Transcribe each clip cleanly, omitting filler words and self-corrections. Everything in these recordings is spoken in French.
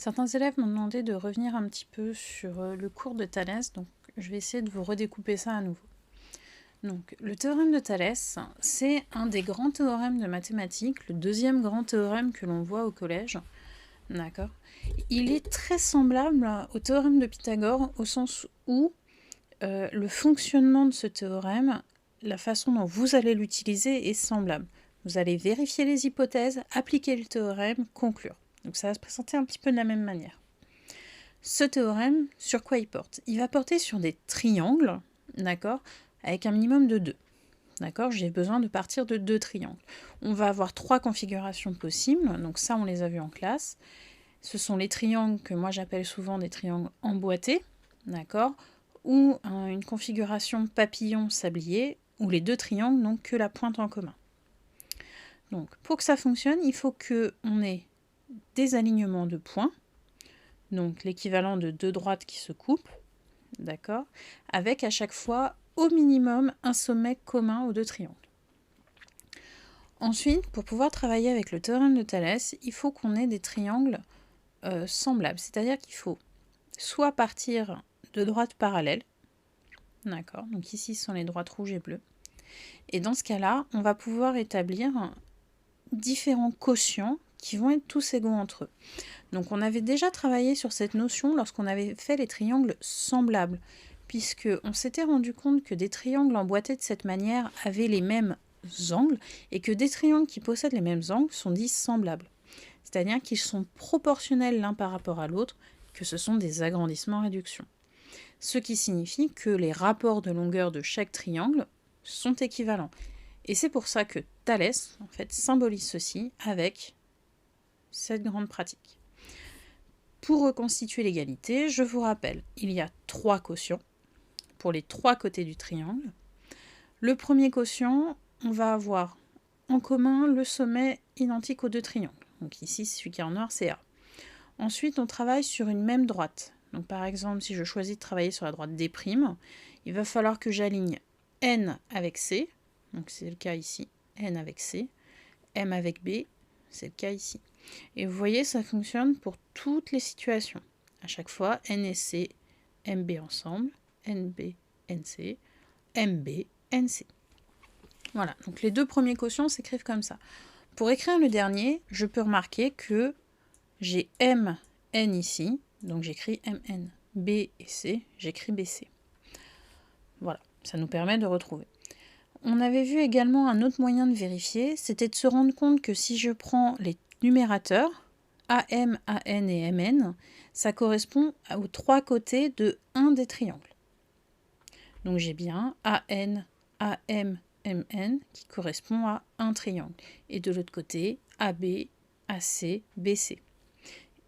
Certains élèves m'ont demandé de revenir un petit peu sur le cours de Thalès, donc je vais essayer de vous redécouper ça à nouveau. Donc, le théorème de Thalès, c'est un des grands théorèmes de mathématiques, le deuxième grand théorème que l'on voit au collège. D'accord. Il est très semblable au théorème de Pythagore, au sens où le fonctionnement de ce théorème, la façon dont vous allez l'utiliser est semblable. Vous allez vérifier les hypothèses, appliquer le théorème, conclure. Donc ça va se présenter un petit peu de la même manière. Ce théorème, sur quoi il porte? Il va porter sur des triangles, d'accord, avec un minimum de 2. D'accord, j'ai besoin de partir de 2 triangles. On va avoir 3 configurations possibles, donc ça on les a vus en classe. Ce sont les triangles que moi j'appelle souvent des triangles emboîtés, d'accord, ou une configuration papillon-sablier, où les 2 triangles n'ont que la pointe en commun. Donc pour que ça fonctionne, il faut qu'on ait des alignements de points, donc l'équivalent de 2 droites qui se coupent, d'accord, avec à chaque fois au minimum un sommet commun aux 2 triangles. Ensuite, pour pouvoir travailler avec le théorème de Thalès, il faut qu'on ait des triangles semblables, c'est-à-dire qu'il faut soit partir de droites parallèles, d'accord, donc ici ce sont les droites rouges et bleues, et dans ce cas-là, on va pouvoir établir différents quotients qui vont être tous égaux entre eux. Donc on avait déjà travaillé sur cette notion lorsqu'on avait fait les triangles semblables, puisqu'on s'était rendu compte que des triangles emboîtés de cette manière avaient les mêmes angles, et que des triangles qui possèdent les mêmes angles sont dits semblables. C'est-à-dire qu'ils sont proportionnels l'un par rapport à l'autre, que ce sont des agrandissements-réductions. Ce qui signifie que les rapports de longueur de chaque triangle sont équivalents. Et c'est pour ça que Thalès, en fait, symbolise ceci avec cette grande pratique. Pour reconstituer l'égalité, je vous rappelle, il y a 3 quotients pour les 3 côtés du triangle. Le premier quotient, on va avoir en commun le sommet identique aux 2 triangles. Donc ici, celui qui est en noir, c'est A. Ensuite, on travaille sur une même droite. Donc par exemple, si je choisis de travailler sur la droite D', il va falloir que j'aligne N avec C, donc c'est le cas ici, N avec C, M avec B, c'est le cas ici. Et vous voyez, ça fonctionne pour toutes les situations. À chaque fois, N et C, MB ensemble, NB, NC, MB, NC. Voilà, donc les 2 premiers quotients s'écrivent comme ça. Pour écrire le dernier, je peux remarquer que j'ai MN ici, donc j'écris MN. B et C, j'écris BC. Voilà, ça nous permet de retrouver. On avait vu également un autre moyen de vérifier, c'était de se rendre compte que si je prends les numérateurs, AM, AN et MN, ça correspond aux 3 côtés de un des triangles. Donc j'ai bien AN, AM, MN qui correspond à un triangle. Et de l'autre côté, AB, AC, BC.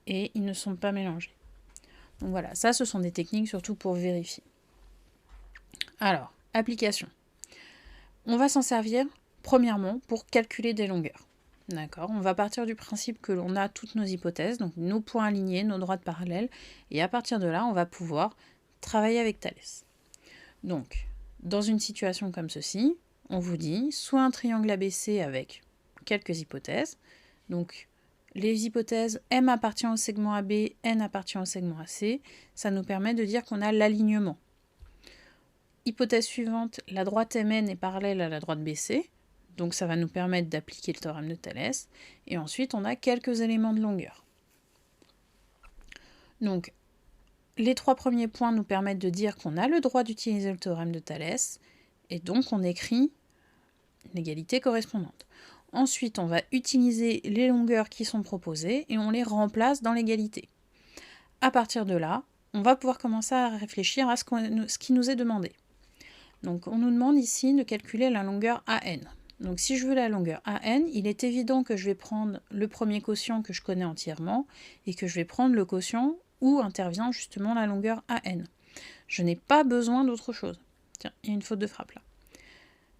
Et ils ne sont pas mélangés. Donc voilà, ça ce sont des techniques surtout pour vérifier. Alors, application. On va s'en servir premièrement pour calculer des longueurs. D'accord, on va partir du principe que l'on a toutes nos hypothèses, donc nos points alignés, nos droites parallèles, et à partir de là, on va pouvoir travailler avec Thalès. Donc, dans une situation comme ceci, on vous dit soit un triangle ABC avec quelques hypothèses, donc les hypothèses M appartient au segment AB, N appartient au segment AC, ça nous permet de dire qu'on a l'alignement. Hypothèse suivante, la droite MN est parallèle à la droite BC, donc ça va nous permettre d'appliquer le théorème de Thalès, et ensuite on a quelques éléments de longueur. Donc, les 3 premiers points nous permettent de dire qu'on a le droit d'utiliser le théorème de Thalès, et donc on écrit l'égalité correspondante. Ensuite, on va utiliser les longueurs qui sont proposées, et on les remplace dans l'égalité. À partir de là, on va pouvoir commencer à réfléchir à ce qui nous est demandé. Donc on nous demande ici de calculer la longueur AN. Donc si je veux la longueur AN, il est évident que je vais prendre le premier quotient que je connais entièrement et que je vais prendre le quotient où intervient justement la longueur AN. Je n'ai pas besoin d'autre chose. Tiens, il y a une faute de frappe là.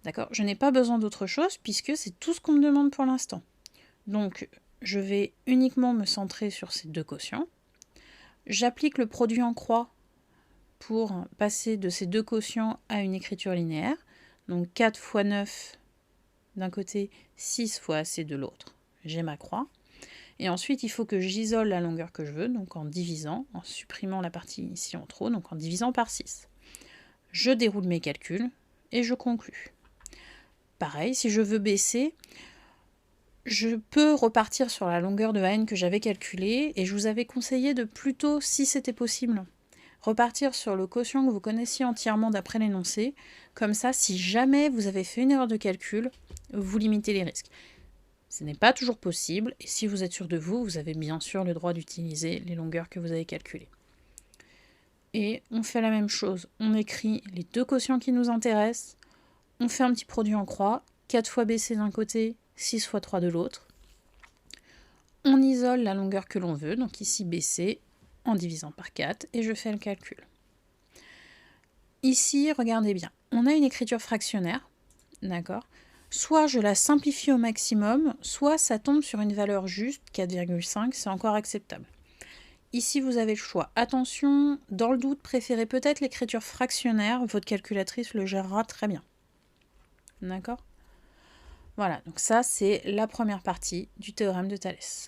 D'accord, je n'ai pas besoin d'autre chose puisque c'est tout ce qu'on me demande pour l'instant. Donc je vais uniquement me centrer sur ces 2 quotients. J'applique le produit en croix pour passer de ces 2 quotients à une écriture linéaire. Donc 4 fois 9 d'un côté, 6 fois AC de l'autre. J'ai ma croix. Et ensuite, il faut que j'isole la longueur que je veux, donc en divisant, en supprimant la partie ici en trop, donc en divisant par 6. Je déroule mes calculs et je conclus. Pareil, si je veux baisser, je peux repartir sur la longueur de AN que j'avais calculée, et je vous avais conseillé de plutôt, si c'était possible, repartir sur le quotient que vous connaissiez entièrement d'après l'énoncé. Comme ça, si jamais vous avez fait une erreur de calcul, vous limitez les risques. Ce n'est pas toujours possible, et si vous êtes sûr de vous, vous avez bien sûr le droit d'utiliser les longueurs que vous avez calculées. Et on fait la même chose, on écrit les deux quotients qui nous intéressent, on fait un petit produit en croix, 4 fois BC d'un côté, 6 fois 3 de l'autre. On isole la longueur que l'on veut, donc ici BC, en divisant par 4, et je fais le calcul. Ici, regardez bien, on a une écriture fractionnaire, d'accord ? Soit je la simplifie au maximum, soit ça tombe sur une valeur juste, 4,5, c'est encore acceptable. Ici, vous avez le choix. Attention, dans le doute, préférez peut-être l'écriture fractionnaire, votre calculatrice le gérera très bien. D'accord ? Voilà, donc ça, c'est la première partie du théorème de Thalès.